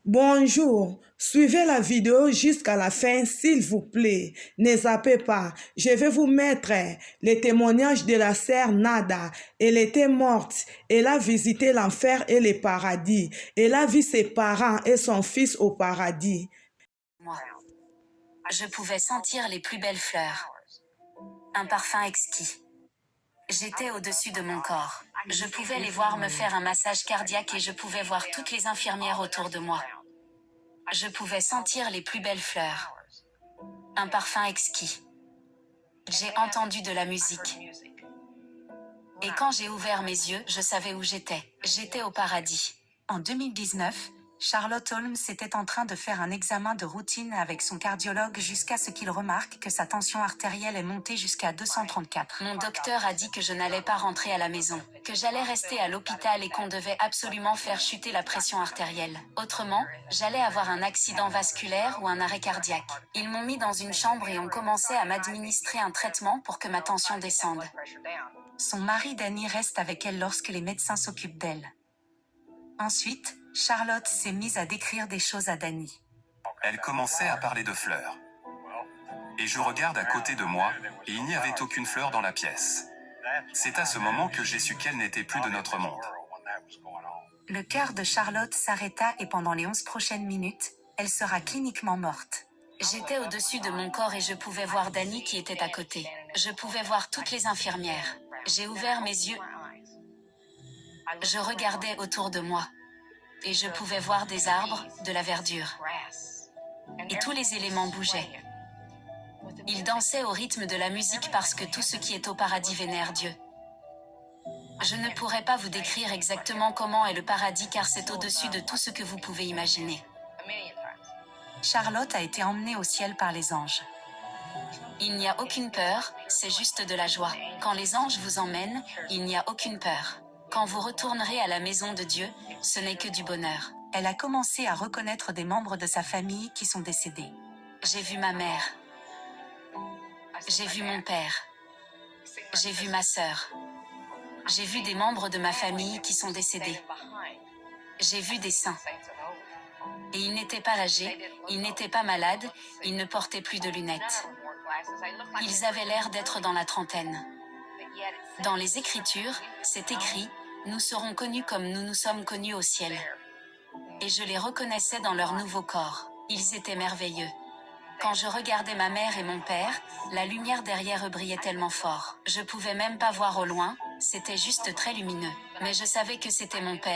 Bonjour, suivez la vidéo jusqu'à la fin s'il vous plaît. Ne zappez pas, je vais vous mettre les témoignages de la sœur Nada. Elle était morte, elle a visité l'enfer et le paradis. Elle a vu ses parents et son fils au paradis. Moi, je pouvais sentir les plus belles fleurs, un parfum exquis. J'étais au-dessus de mon corps. Je pouvais les voir me faire un massage cardiaque et je pouvais voir toutes les infirmières autour de moi. Je pouvais sentir les plus belles fleurs, un parfum exquis. J'ai entendu de la musique. Et quand j'ai ouvert mes yeux, je savais où j'étais. J'étais au paradis. En 2019, Charlotte Holmes était en train de faire un examen de routine avec son cardiologue jusqu'à ce qu'il remarque que sa tension artérielle est montée jusqu'à 234. Mon docteur a dit que je n'allais pas rentrer à la maison, que j'allais rester à l'hôpital et qu'on devait absolument faire chuter la pression artérielle. Autrement, j'allais avoir un accident vasculaire ou un arrêt cardiaque. Ils m'ont mis dans une chambre et ont commencé à m'administrer un traitement pour que ma tension descende. Son mari Danny reste avec elle lorsque les médecins s'occupent d'elle. Ensuite, Charlotte s'est mise à décrire des choses à Danny. Elle commençait à parler de fleurs. Et je regarde à côté de moi, et il n'y avait aucune fleur dans la pièce. C'est à ce moment que j'ai su qu'elle n'était plus de notre monde. Le cœur de Charlotte s'arrêta et pendant les 11 prochaines minutes, elle sera cliniquement morte. J'étais au-dessus de mon corps et je pouvais voir Danny qui était à côté. Je pouvais voir toutes les infirmières. J'ai ouvert mes yeux. Je regardais autour de moi. Et je pouvais voir des arbres, de la verdure. Et tous les éléments bougeaient. Ils dansaient au rythme de la musique parce que tout ce qui est au paradis vénère Dieu. Je ne pourrais pas vous décrire exactement comment est le paradis car c'est au-dessus de tout ce que vous pouvez imaginer. Charlotte a été emmenée au ciel par les anges. Il n'y a aucune peur, c'est juste de la joie. Quand les anges vous emmènent, il n'y a aucune peur. Quand vous retournerez à la maison de Dieu, ce n'est que du bonheur. Elle a commencé à reconnaître des membres de sa famille qui sont décédés. J'ai vu ma mère. J'ai vu mon père. J'ai vu ma sœur. J'ai vu des membres de ma famille qui sont décédés. J'ai vu des saints. Et ils n'étaient pas âgés, ils n'étaient pas malades, ils ne portaient plus de lunettes. Ils avaient l'air d'être dans la trentaine. Dans les Écritures, c'est écrit « Nous serons connus comme nous nous sommes connus au ciel ». Et je les reconnaissais dans leur nouveau corps. Ils étaient merveilleux. Quand je regardais ma mère et mon père, la lumière derrière eux brillait tellement fort. Je pouvais même pas voir au loin, c'était juste très lumineux. Mais je savais que c'était mon père,